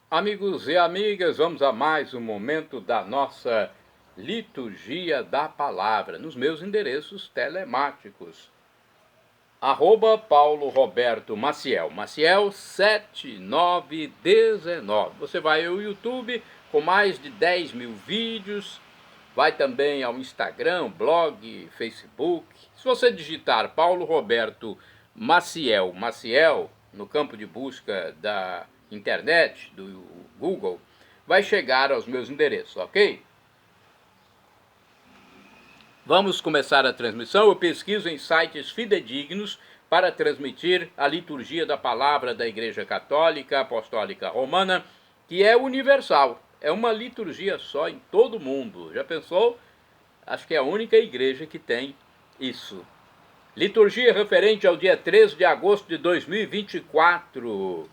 Amigos e amigas, vamos a mais um momento da nossa liturgia da palavra, nos meus endereços telemáticos. @Paulo Roberto Maciel, Maciel 7919. Você vai ao YouTube com mais de 10 mil vídeos, vai também ao Instagram, blog, Facebook. Se você digitar Paulo Roberto Maciel, Maciel, no campo de busca da internet, do Google, vai chegar aos meus endereços, ok? Vamos começar a transmissão. Eu pesquiso em sites fidedignos para transmitir a liturgia da palavra da Igreja Católica Apostólica Romana, que é universal. É uma liturgia só em todo o mundo. Já pensou? Acho que é a única igreja que tem isso. Liturgia referente ao dia 13 de agosto de 2024.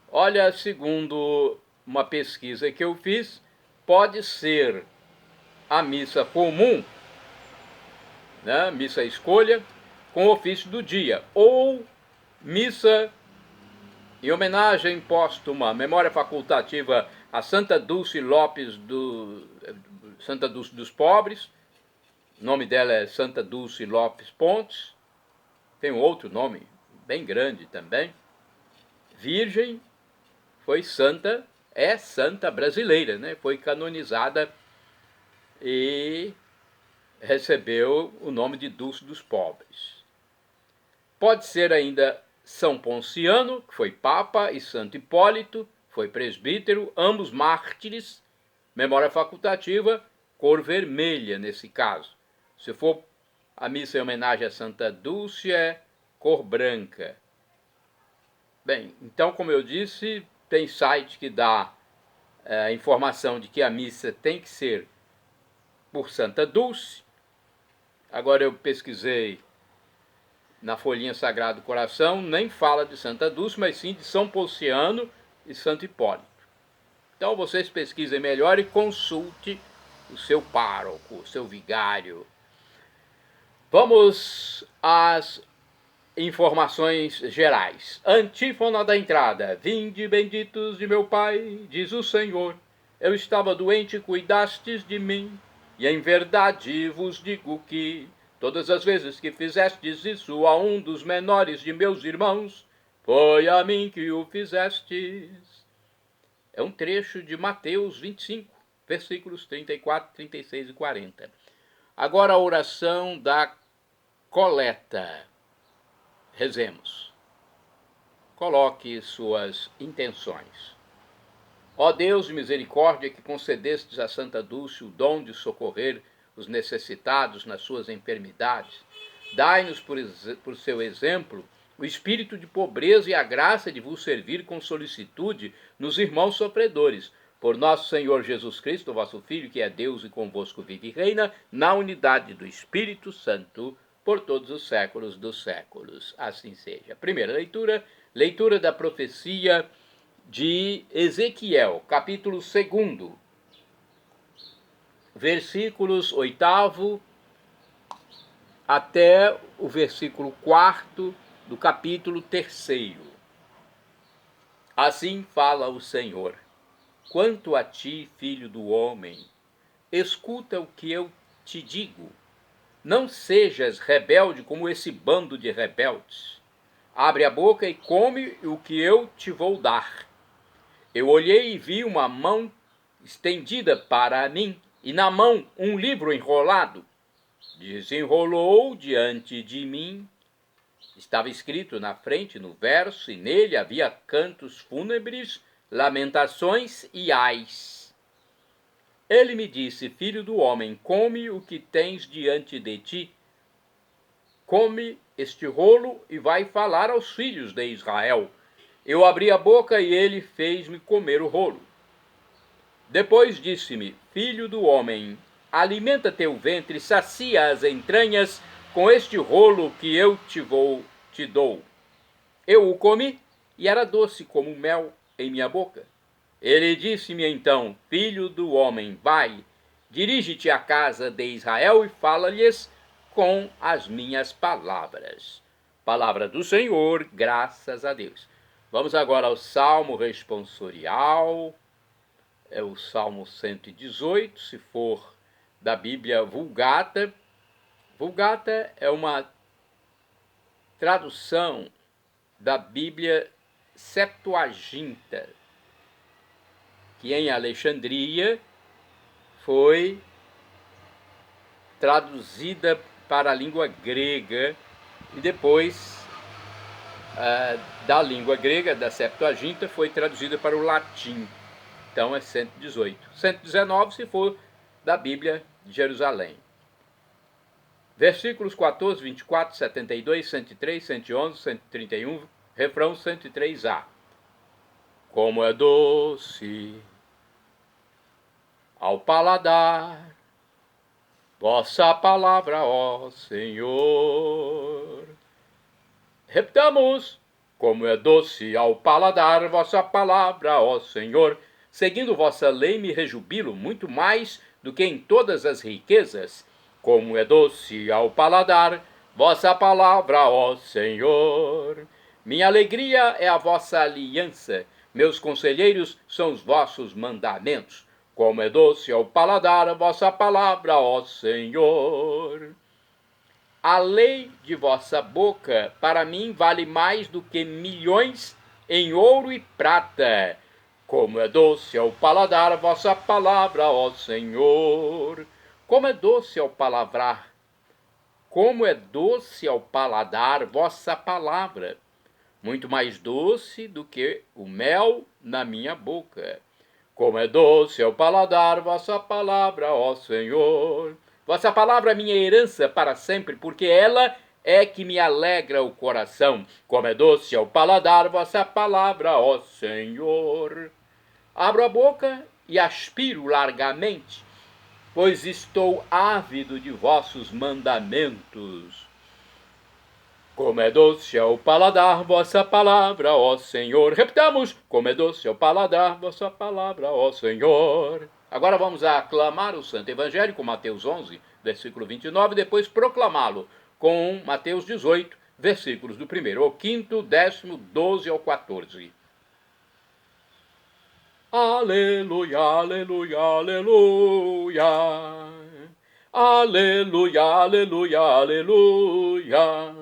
Olha, segundo uma pesquisa que eu fiz, pode ser a missa comum, né, missa escolha, com ofício do dia, ou missa em homenagem póstuma, memória facultativa a Santa Dulce Lopes, Santa Dulce dos Pobres. O nome dela é Santa Dulce Lopes Pontes. Tem um outro nome bem grande também. Virgem, foi santa, é santa brasileira, né? Foi canonizada e recebeu o nome de Dulce dos Pobres. Pode ser ainda São Ponciano, que foi Papa, e Santo Hipólito, foi presbítero, ambos mártires, memória facultativa, cor vermelha nesse caso. Se for a missa em homenagem a Santa Dulce, é cor branca. Bem, então, como eu disse, tem site que dá a informação de que a missa tem que ser por Santa Dulce. Agora eu pesquisei na Folhinha Sagrado Coração, nem fala de Santa Dulce, mas sim de São Ponciano e Santo Hipólito. Então vocês pesquisem melhor e consulte o seu pároco, o seu vigário. Vamos às informações gerais. Antífona da entrada. Vinde, benditos de meu Pai, diz o Senhor. Eu estava doente, cuidastes de mim, e em verdade vos digo que todas as vezes que fizestes isso a um dos menores de meus irmãos, foi a mim que o fizestes. É um trecho de Mateus 25, versículos 34, 36 e 40. Agora a oração da coleta. Rezemos. Coloque suas intenções. Ó Deus de misericórdia, que concedestes a Santa Dulce o dom de socorrer os necessitados nas suas enfermidades, dai-nos por seu exemplo o espírito de pobreza e a graça de vos servir com solicitude nos irmãos sofredores. Por nosso Senhor Jesus Cristo, vosso Filho, que é Deus e convosco vive e reina, na unidade do Espírito Santo, por todos os séculos dos séculos. Assim seja. Primeira leitura, leitura da profecia de Ezequiel, capítulo 2, versículos 8 até o versículo 4 do capítulo 3. Assim fala o Senhor: quanto a ti, filho do homem, escuta o que eu te digo. Não sejas rebelde como esse bando de rebeldes. Abre a boca e come o que eu te vou dar. Eu olhei e vi uma mão estendida para mim, e na mão um livro enrolado. Desenrolou diante de mim. Estava escrito na frente, no verso, e nele havia cantos fúnebres, lamentações e ais. Ele me disse: filho do homem, come o que tens diante de ti. Come este rolo e vai falar aos filhos de Israel. Eu abri a boca e ele fez-me comer o rolo. Depois disse-me: filho do homem, alimenta teu ventre, sacia as entranhas com este rolo que eu te dou. Eu o comi e era doce como mel em minha boca. Ele disse-me então: filho do homem, vai, dirige-te à casa de Israel e fala-lhes com as minhas palavras. Palavra do Senhor, graças a Deus. Vamos agora ao Salmo responsorial, é o Salmo 118, se for da Bíblia Vulgata. Vulgata é uma tradução da Bíblia Septuaginta, que em Alexandria foi traduzida para a língua grega e depois da língua grega, da Septuaginta, foi traduzida para o latim. Então é 118. 119 se for da Bíblia de Jerusalém. Versículos 14, 24, 72, 103, 111, 131, refrão 103a. Como é doce ao paladar vossa palavra, ó Senhor. Repitamos: como é doce ao paladar vossa palavra, ó Senhor. Seguindo vossa lei me rejubilo muito mais do que em todas as riquezas. Como é doce ao paladar vossa palavra, ó Senhor. Minha alegria é a vossa aliança, meus conselheiros são os vossos mandamentos. Como é doce ao paladar a vossa palavra, ó Senhor. A lei de vossa boca para mim vale mais do que milhões em ouro e prata. Como é doce ao paladar a vossa palavra, ó Senhor. Como é doce ao palavrar, como é doce ao paladar vossa palavra, muito mais doce do que o mel na minha boca. Como é doce ao paladar vossa palavra, ó Senhor. Vossa palavra é minha herança para sempre, porque ela é que me alegra o coração. Como é doce ao paladar vossa palavra, ó Senhor. Abro a boca e aspiro largamente, pois estou ávido de vossos mandamentos. Como é doce ao paladar vossa palavra, ó Senhor. Repitamos: como é doce ao paladar vossa palavra, ó Senhor. Agora vamos aclamar o Santo Evangelho com Mateus 11, versículo 29, e depois proclamá-lo com Mateus 18, versículos do 1º ao 5º, 10º, 12 ao 14. Aleluia, aleluia, aleluia. Aleluia, aleluia, aleluia.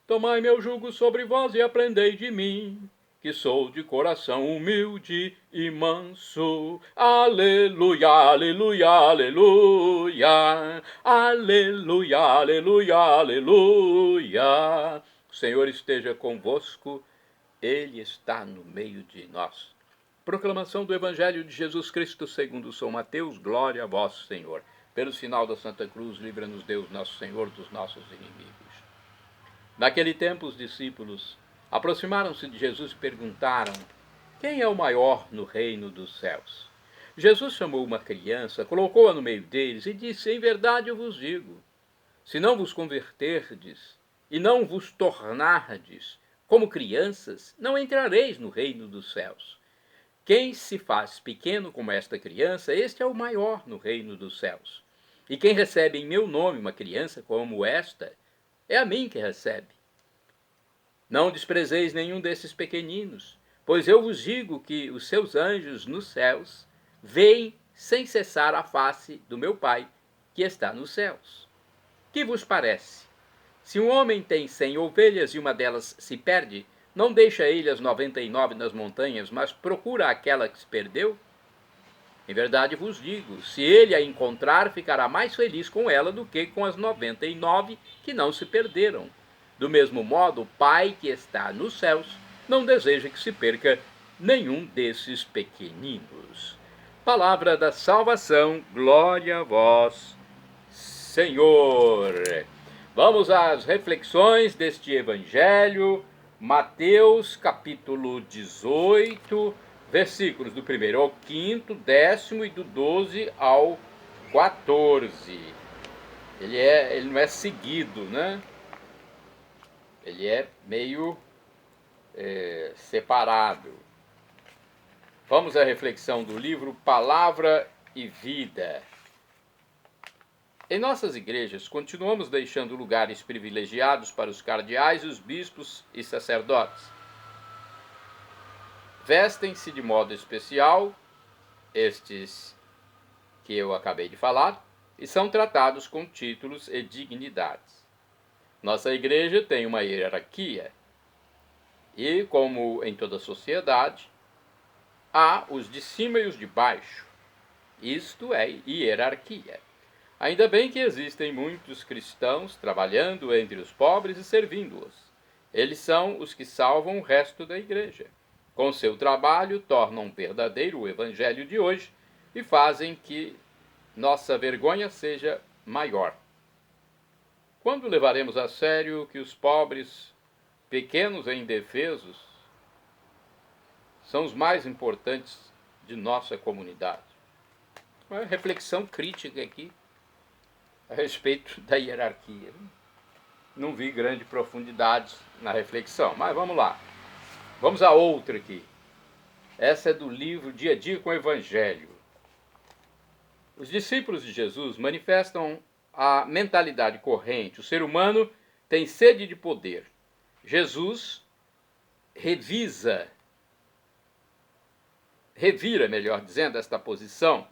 Tomai meu jugo sobre vós e aprendei de mim, que sou de coração humilde e manso. Aleluia, aleluia, aleluia. Aleluia, aleluia, aleluia. O Senhor esteja convosco, Ele está no meio de nós. Proclamação do Evangelho de Jesus Cristo segundo São Mateus. Glória a vós, Senhor. Pelo sinal da Santa Cruz, livra-nos Deus, nosso Senhor, dos nossos inimigos. Naquele tempo, os discípulos aproximaram-se de Jesus e perguntaram: quem é o maior no reino dos céus? Jesus chamou uma criança, colocou-a no meio deles e disse: em verdade eu vos digo, se não vos converterdes e não vos tornardes como crianças, não entrareis no reino dos céus. Quem se faz pequeno como esta criança, este é o maior no reino dos céus. E quem recebe em meu nome uma criança como esta, é a mim que recebe. Não desprezeis nenhum desses pequeninos, pois eu vos digo que os seus anjos nos céus veem sem cessar a face do meu Pai, que está nos céus. Que vos parece? Se um homem tem 100 ovelhas e uma delas se perde, não deixa ele as 99 nas montanhas, mas procura aquela que se perdeu? Em verdade vos digo, se ele a encontrar, ficará mais feliz com ela do que com as 99 que não se perderam. Do mesmo modo, o Pai que está nos céus não deseja que se perca nenhum desses pequeninos. Palavra da salvação, glória a vós, Senhor. Vamos às reflexões deste Evangelho. Mateus, capítulo 18, versículos do 1º ao 5º, 10º e do 12 ao 14. Ele não é seguido, né? Ele é meio separado. Vamos à reflexão do livro Palavra e Vida. Em nossas igrejas, continuamos deixando lugares privilegiados para os cardeais, os bispos e sacerdotes. vestem-se de modo especial, estes que eu acabei de falar, e são tratados com títulos e dignidades. Nossa igreja tem uma hierarquia, e, como em toda sociedade, há os de cima e os de baixo. Isto é hierarquia. Ainda bem que existem muitos cristãos trabalhando entre os pobres e servindo-os. Eles são os que salvam o resto da igreja. Com seu trabalho, tornam verdadeiro o evangelho de hoje e fazem que nossa vergonha seja maior. Quando levaremos a sério que os pobres, pequenos e indefesos, são os mais importantes de nossa comunidade? Uma reflexão crítica aqui a respeito da hierarquia. Não vi grande profundidade na reflexão, mas vamos lá. Vamos a outra aqui. Essa é do livro Dia a Dia com o Evangelho. Os discípulos de Jesus manifestam a mentalidade corrente. O ser humano tem sede de poder. Jesus revira, melhor dizendo, esta posição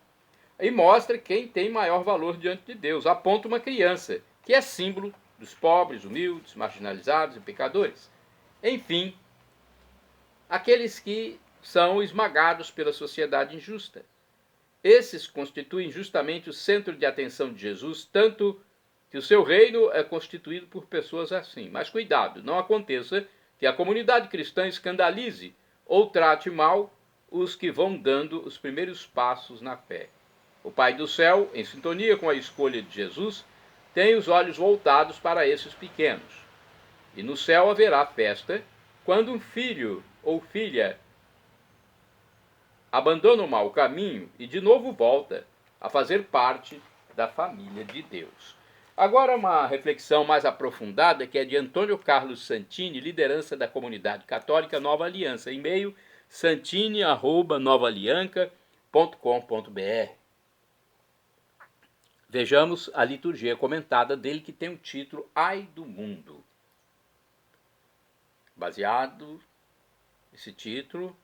e mostra quem tem maior valor diante de Deus. Aponta uma criança, que é símbolo dos pobres, humildes, marginalizados e pecadores. Enfim, aqueles que são esmagados pela sociedade injusta. Esses constituem justamente o centro de atenção de Jesus, tanto que o seu reino é constituído por pessoas assim. Mas cuidado, não aconteça que a comunidade cristã escandalize ou trate mal os que vão dando os primeiros passos na fé. O Pai do céu, em sintonia com a escolha de Jesus, tem os olhos voltados para esses pequenos. E no céu haverá festa quando um filho ou filha abandona o mau caminho e de novo volta a fazer parte da família de Deus. Agora uma reflexão mais aprofundada, que é de Antônio Carlos Santini, liderança da comunidade católica Nova Aliança, e-mail santini@novaalianca.com.br. Vejamos a liturgia comentada dele, que tem o título Ai do Mundo. Esse título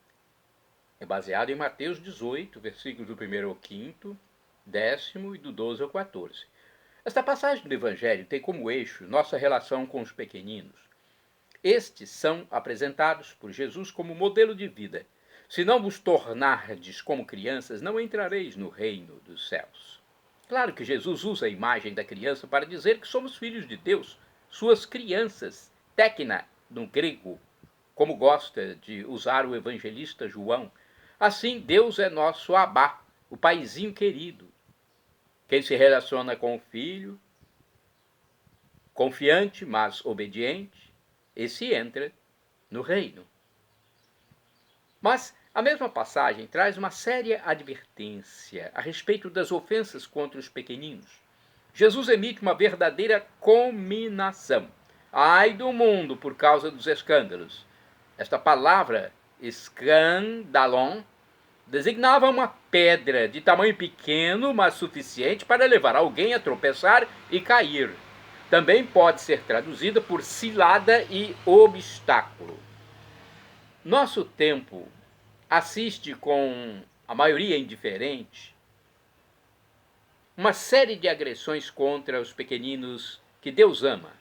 é baseado em Mateus 18, versículos do 1º ao 5º, 10º e do 12 ao 14. Esta passagem do Evangelho tem como eixo nossa relação com os pequeninos. Estes são apresentados por Jesus como modelo de vida. Se não vos tornardes como crianças, não entrareis no reino dos céus. Claro que Jesus usa a imagem da criança para dizer que somos filhos de Deus, suas crianças, tekna, no grego, como gosta de usar o evangelista João. Assim, Deus é nosso Abá, o paizinho querido. Quem se relaciona com o filho, confiante, mas obediente, esse entra no reino. Mas a mesma passagem traz uma séria advertência a respeito das ofensas contra os pequeninos. Jesus emite uma verdadeira cominação. Ai do mundo por causa dos escândalos. Esta palavra, escandalon, designava uma pedra de tamanho pequeno, mas suficiente para levar alguém a tropeçar e cair. Também pode ser traduzida por cilada e obstáculo. Nosso tempo assiste com a maioria indiferente uma série de agressões contra os pequeninos que Deus ama.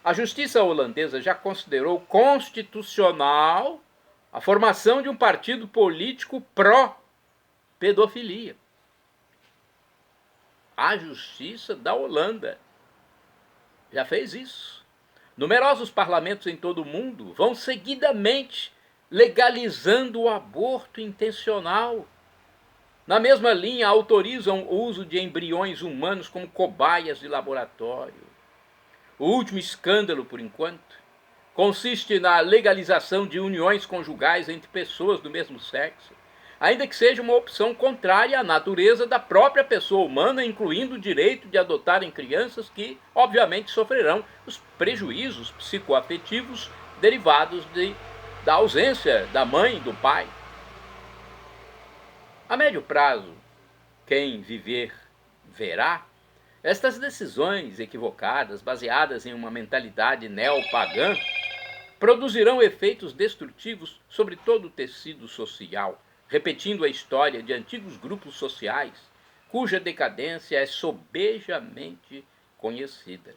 A justiça holandesa já considerou constitucional a formação de um partido político pró-pedofilia. A justiça da Holanda já fez isso. Numerosos parlamentos em todo o mundo vão seguidamente legalizando o aborto intencional. Na mesma linha, autorizam o uso de embriões humanos como cobaias de laboratório. O último escândalo, por enquanto, consiste na legalização de uniões conjugais entre pessoas do mesmo sexo, ainda que seja uma opção contrária à natureza da própria pessoa humana, incluindo o direito de adotarem crianças que, obviamente, sofrerão os prejuízos psicoafetivos derivados da ausência da mãe e do pai. A médio prazo, quem viver verá, estas decisões equivocadas, baseadas em uma mentalidade neopagã, produzirão efeitos destrutivos sobre todo o tecido social, repetindo a história de antigos grupos sociais, cuja decadência é sobejamente conhecida.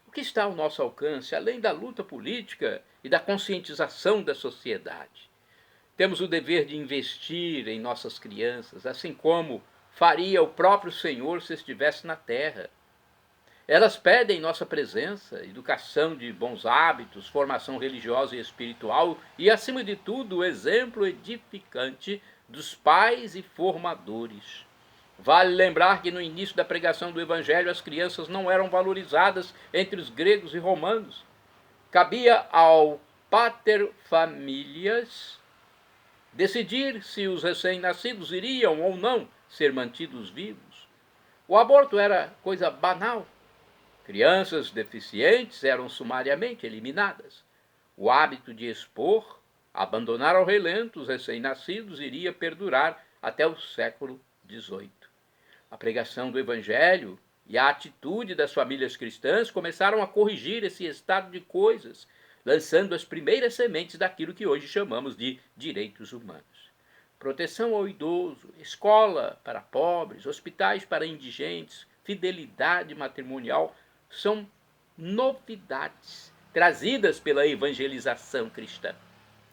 O que está ao nosso alcance, além da luta política e da conscientização da sociedade? Temos o dever de investir em nossas crianças, assim como faria o próprio Senhor se estivesse na terra. Elas pedem nossa presença, educação de bons hábitos, formação religiosa e espiritual e, acima de tudo, o exemplo edificante dos pais e formadores. Vale lembrar que no início da pregação do Evangelho as crianças não eram valorizadas entre os gregos e romanos. Cabia ao pater familias decidir se os recém-nascidos iriam ou não ser mantidos vivos. O aborto era coisa banal. Crianças deficientes eram sumariamente eliminadas. O hábito de expor, abandonar ao relento os recém-nascidos iria perdurar até o século XVIII. A pregação do Evangelho e a atitude das famílias cristãs começaram a corrigir esse estado de coisas, lançando as primeiras sementes daquilo que hoje chamamos de direitos humanos. Proteção ao idoso, escola para pobres, hospitais para indigentes, fidelidade matrimonial são novidades trazidas pela evangelização cristã.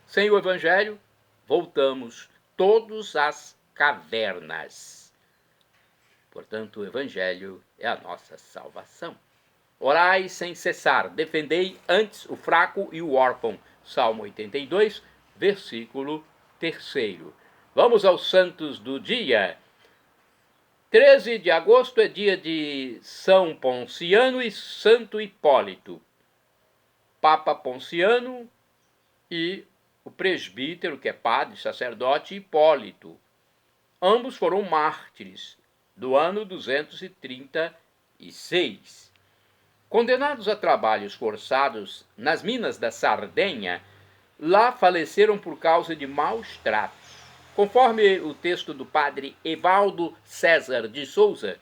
Sem o Evangelho, voltamos todos às cavernas. Portanto, o Evangelho é a nossa salvação. Orai sem cessar, defendei antes o fraco e o órfão. Salmo 82, versículo 3. Vamos aos santos do dia. 13 de agosto é dia de São Ponciano e Santo Hipólito. Papa Ponciano e o presbítero, que é padre, sacerdote, Hipólito. Ambos foram mártires do ano 236. Condenados a trabalhos forçados nas minas da Sardenha, lá faleceram por causa de maus tratos. Conforme o texto do padre Evaldo César de Souza,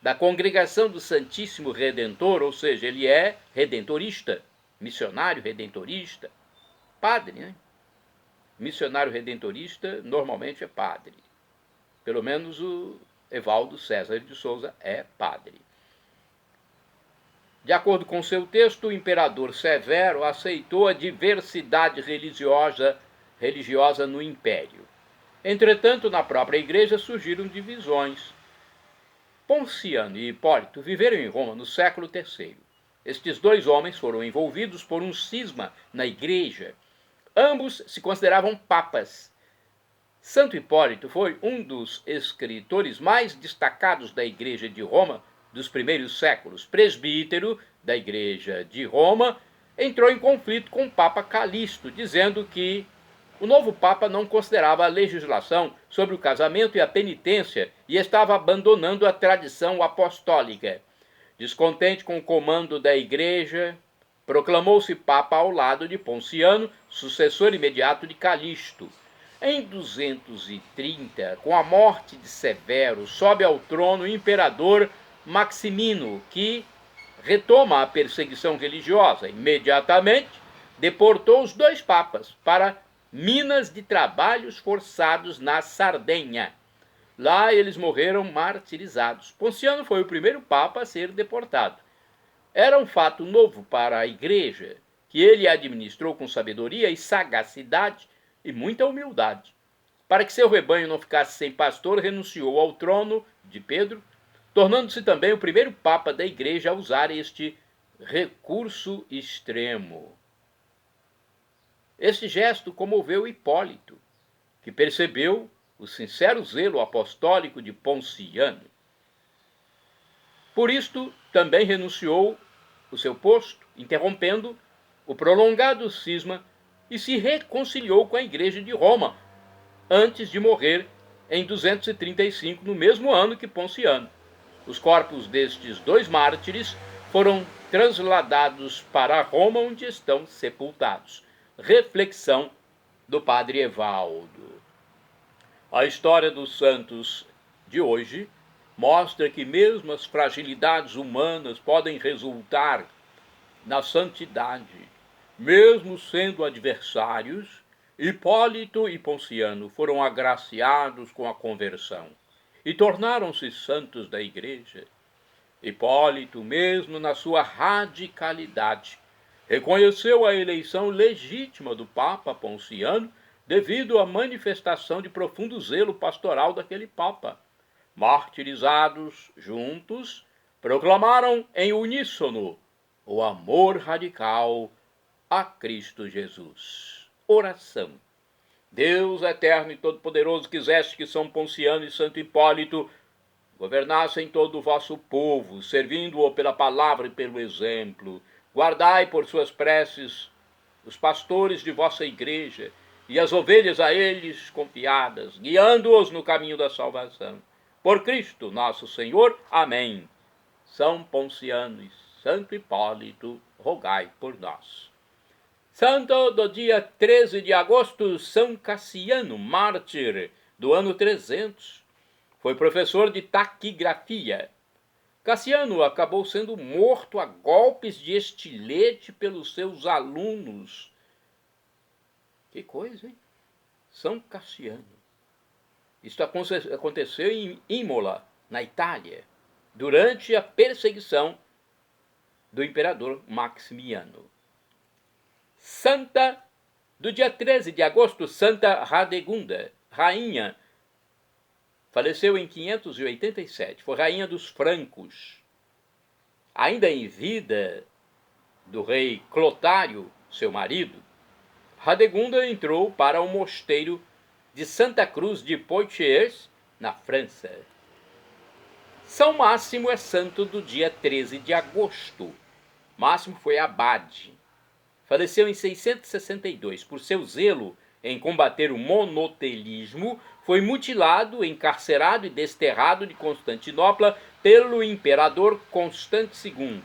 da Congregação do Santíssimo Redentor, ou seja, ele é redentorista, missionário redentorista, padre, né? Missionário redentorista normalmente é padre. Pelo menos o Evaldo César de Souza é padre. De acordo com seu texto, o imperador Severo aceitou a diversidade religiosa no império. Entretanto, na própria igreja surgiram divisões. Ponciano e Hipólito viveram em Roma no século III. Estes dois homens foram envolvidos por um cisma na igreja. Ambos se consideravam papas. Santo Hipólito foi um dos escritores mais destacados da igreja de Roma dos primeiros séculos. Presbítero da igreja de Roma, entrou em conflito com o Papa Calixto, dizendo que o novo Papa não considerava a legislação sobre o casamento e a penitência e estava abandonando a tradição apostólica. Descontente com o comando da igreja, proclamou-se Papa ao lado de Ponciano, sucessor imediato de Calixto. Em 230, com a morte de Severo, sobe ao trono o imperador Maximino, que retoma a perseguição religiosa. Imediatamente, deportou os dois papas para minas de trabalhos forçados na Sardenha. Lá eles morreram martirizados. Ponciano foi o primeiro papa a ser deportado. Era um fato novo para a igreja, que ele administrou com sabedoria e sagacidade e muita humildade. Para que seu rebanho não ficasse sem pastor, renunciou ao trono de Pedro, tornando-se também o primeiro papa da igreja a usar este recurso extremo. Este gesto comoveu Hipólito, que percebeu o sincero zelo apostólico de Ponciano. Por isto, também renunciou o seu posto, interrompendo o prolongado cisma e se reconciliou com a Igreja de Roma, antes de morrer em 235, no mesmo ano que Ponciano. Os corpos destes dois mártires foram transladados para Roma, onde estão sepultados. Reflexão do padre Evaldo. A história dos santos de hoje mostra que mesmo as fragilidades humanas podem resultar na santidade. Mesmo sendo adversários, Hipólito e Ponciano foram agraciados com a conversão e tornaram-se santos da Igreja. Hipólito, mesmo na sua radicalidade, reconheceu a eleição legítima do Papa Ponciano devido à manifestação de profundo zelo pastoral daquele Papa. Martirizados juntos, proclamaram em uníssono o amor radical a Cristo Jesus. Oração. Deus eterno e todo-poderoso, quiseste que São Ponciano e Santo Hipólito governassem todo o vosso povo, servindo-o pela palavra e pelo exemplo. Guardai por suas preces os pastores de vossa igreja e as ovelhas a eles confiadas, guiando-os no caminho da salvação. Por Cristo nosso Senhor. Amém. São Ponciano e Santo Hipólito, rogai por nós. Santo do dia 13 de agosto, São Cassiano, mártir do ano 300. Foi professor de taquigrafia. Cassiano acabou sendo morto a golpes de estilete pelos seus alunos. Que coisa, hein? São Cassiano. Isto aconteceu em Imola, na Itália, durante a perseguição do imperador Maximiano. Santa do dia 13 de agosto, Santa Radegunda, rainha. Faleceu em 587, foi rainha dos francos. Ainda em vida do rei Clotário, seu marido, Radegunda entrou para o mosteiro de Santa Cruz de Poitiers, na França. São Máximo é santo do dia 13 de agosto. Máximo foi abade. Faleceu em 662. Por seu zelo em combater o monotelismo, foi mutilado, encarcerado e desterrado de Constantinopla pelo imperador Constante II.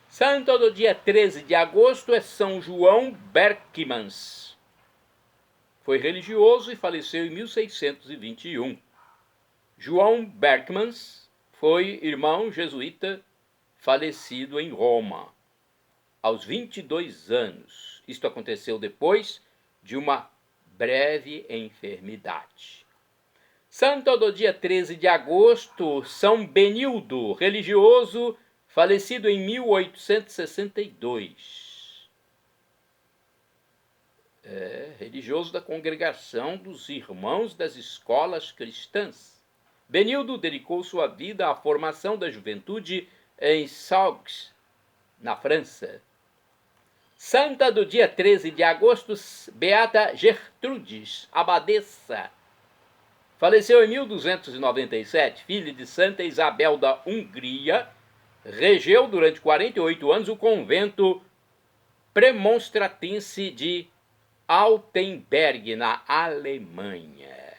Santo do dia 13 de agosto é São João Berckmans. Foi religioso e faleceu em 1621. João Berckmans foi irmão jesuíta falecido em Roma, aos 22 anos. Isto aconteceu depois de uma breve enfermidade. Santo do dia 13 de agosto, São Benildo, religioso, falecido em 1862. Religioso da congregação dos Irmãos das Escolas Cristãs. Benildo dedicou sua vida à formação da juventude em Saugues, na França. Santa do dia 13 de agosto, Beata Gertrudes, abadesa. Faleceu em 1297, filha de Santa Isabel da Hungria. Regeu durante 48 anos o convento premonstratense de Altenberg, na Alemanha.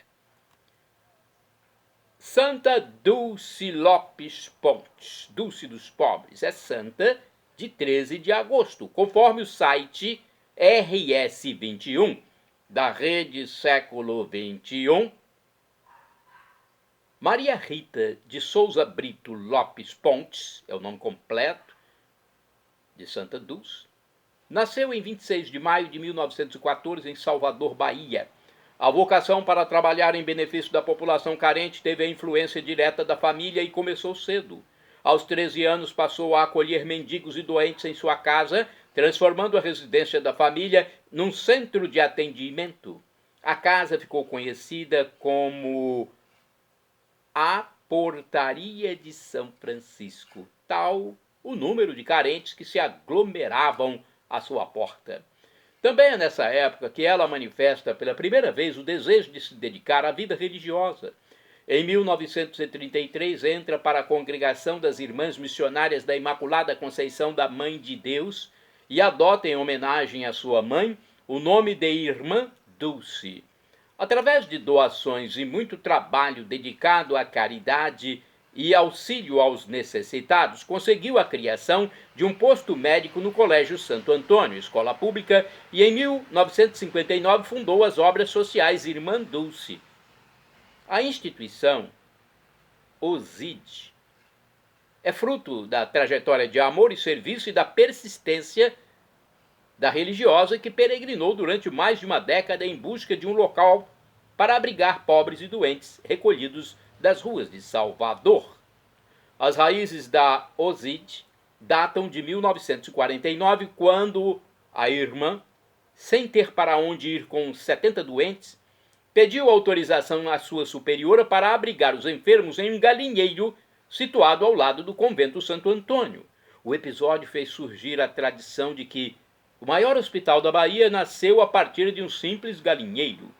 Santa Dulce Lopes Pontes, Dulce dos Pobres, é santa de 13 de agosto, conforme o site RS21 da Rede Século XXI. Maria Rita de Souza Brito Lopes Pontes, é o nome completo de Santa Dulce, nasceu em 26 de maio de 1914 em Salvador, Bahia. A vocação para trabalhar em benefício da população carente teve a influência direta da família e começou cedo. Aos 13 anos passou a acolher mendigos e doentes em sua casa, transformando a residência da família num centro de atendimento. A casa ficou conhecida como a Portaria de São Francisco, tal o número de carentes que se aglomeravam à sua porta. Também é nessa época que ela manifesta pela primeira vez o desejo de se dedicar à vida religiosa. Em 1933, entra para a congregação das Irmãs Missionárias da Imaculada Conceição da Mãe de Deus e adota em homenagem à sua mãe o nome de Irmã Dulce. Através de doações e muito trabalho dedicado à caridade e auxílio aos necessitados, conseguiu a criação de um posto médico no Colégio Santo Antônio, escola pública, e em 1959 fundou as obras sociais Irmã Dulce. A instituição, OSID, é fruto da trajetória de amor e serviço e da persistência da religiosa que peregrinou durante mais de uma década em busca de um local para abrigar pobres e doentes recolhidos das ruas de Salvador. As raízes da OSID datam de 1949, quando a irmã, sem ter para onde ir com 70 doentes, pediu autorização à sua superiora para abrigar os enfermos em um galinheiro situado ao lado do convento Santo Antônio. O episódio fez surgir a tradição de que o maior hospital da Bahia nasceu a partir de um simples galinheiro.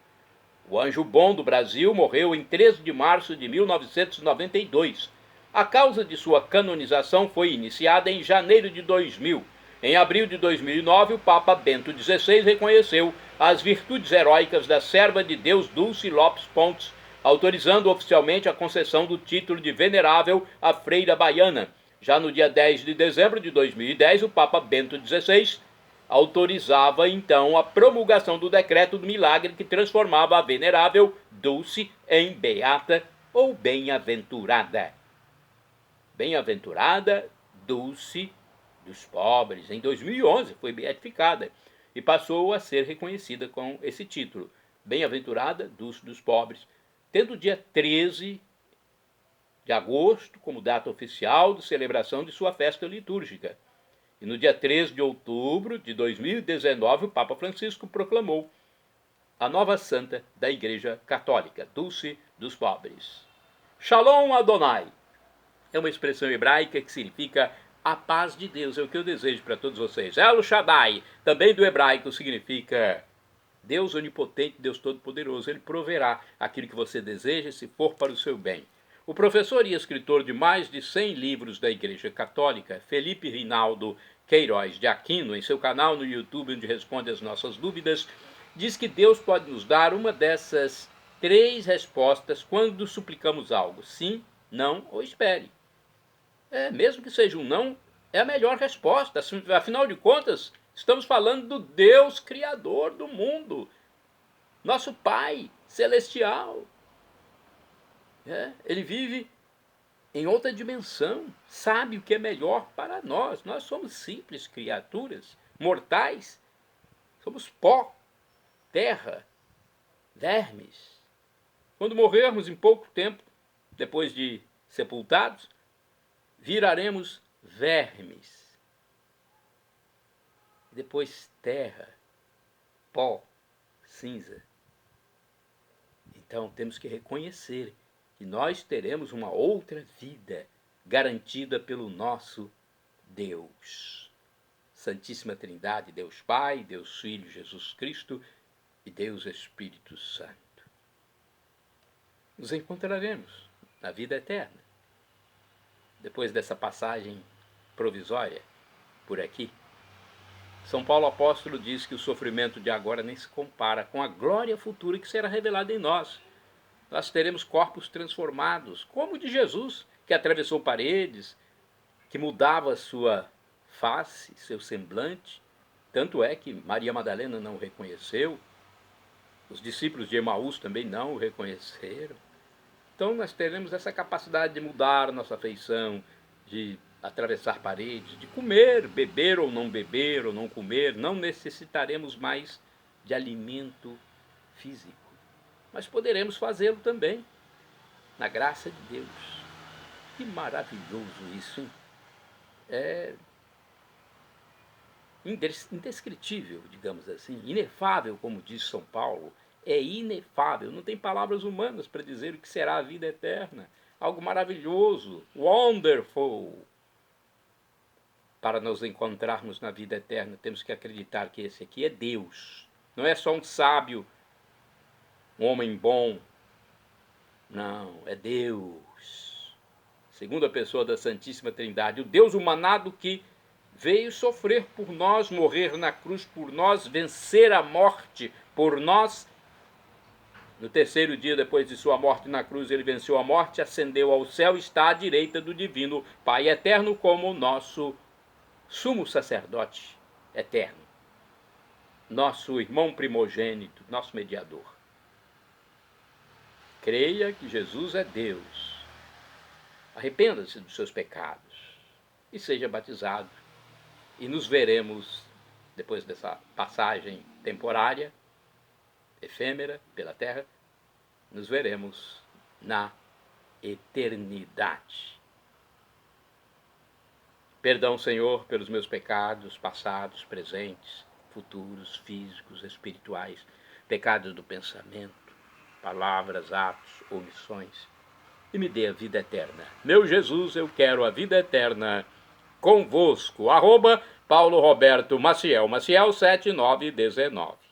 O anjo bom do Brasil morreu em 13 de março de 1992. A causa de sua canonização foi iniciada em janeiro de 2000. Em abril de 2009, o Papa Bento XVI reconheceu as virtudes heróicas da serva de Deus Dulce Lopes Pontes, autorizando oficialmente a concessão do título de venerável à freira baiana. Já no dia 10 de dezembro de 2010, o Papa Bento XVI autorizava então a promulgação do decreto do milagre que transformava a venerável Dulce em beata ou bem-aventurada. Bem-aventurada Dulce dos pobres. Em 2011 foi beatificada e passou a ser reconhecida com esse título, Bem-aventurada Dulce dos pobres, tendo o dia 13 de agosto como data oficial de celebração de sua festa litúrgica. E no dia 13 de outubro de 2019, o Papa Francisco proclamou a nova santa da Igreja Católica, Dulce dos pobres. Shalom Adonai é uma expressão hebraica que significa a paz de Deus, é o que eu desejo para todos vocês. El Shaddai, também do hebraico, significa Deus onipotente, Deus todo-poderoso. Ele proverá aquilo que você deseja, se for para o seu bem. O professor e escritor de mais de 100 livros da Igreja Católica, Felipe Rinaldo Queiroz de Aquino, em seu canal no YouTube, onde responde as nossas dúvidas, diz que Deus pode nos dar uma dessas 3 respostas quando suplicamos algo: sim, não ou espere. Mesmo que seja um não, é a melhor resposta. Afinal de contas, estamos falando do Deus Criador do mundo, nosso Pai Celestial. Ele vive em outra dimensão, sabe o que é melhor para nós. Nós somos simples criaturas, mortais, somos pó, terra, vermes. Quando morrermos em pouco tempo, depois de sepultados, viraremos vermes. Depois terra, pó, cinza. Então temos que reconhecer que nós teremos uma outra vida garantida pelo nosso Deus. Santíssima Trindade, Deus Pai, Deus Filho, Jesus Cristo e Deus Espírito Santo. Nos encontraremos na vida eterna. Depois dessa passagem provisória por aqui, São Paulo apóstolo diz que o sofrimento de agora nem se compara com a glória futura que será revelada em nós. Nós teremos corpos transformados, como o de Jesus, que atravessou paredes, que mudava sua face, seu semblante. Tanto é que Maria Madalena não o reconheceu, os discípulos de Emaús também não o reconheceram. Então nós teremos essa capacidade de mudar nossa feição, de atravessar paredes, de comer, beber ou não comer. Não necessitaremos mais de alimento físico, mas poderemos fazê-lo também, na graça de Deus. Que maravilhoso isso, hein? É indescritível, digamos assim, inefável, como diz São Paulo. É inefável, não tem palavras humanas para dizer o que será a vida eterna. Algo maravilhoso, wonderful. Para nos encontrarmos na vida eterna, temos que acreditar que esse aqui é Deus. Não é só um sábio, um homem bom. Não, é Deus. Segunda pessoa da Santíssima Trindade, o Deus humanado que veio sofrer por nós, morrer na cruz por nós, vencer a morte por nós. No terceiro dia, depois de sua morte na cruz, ele venceu a morte, ascendeu ao céu e está à direita do divino Pai eterno como nosso sumo sacerdote eterno, nosso irmão primogênito, nosso mediador. Creia que Jesus é Deus. Arrependa-se dos seus pecados e seja batizado, e nos veremos depois dessa passagem temporária, efêmera, pela terra, nos veremos na eternidade. Perdão, Senhor, pelos meus pecados passados, presentes, futuros, físicos, espirituais, pecados do pensamento, palavras, atos, omissões, e me dê a vida eterna. Meu Jesus, eu quero a vida eterna convosco. @ Paulo Roberto Maciel, Maciel 7919.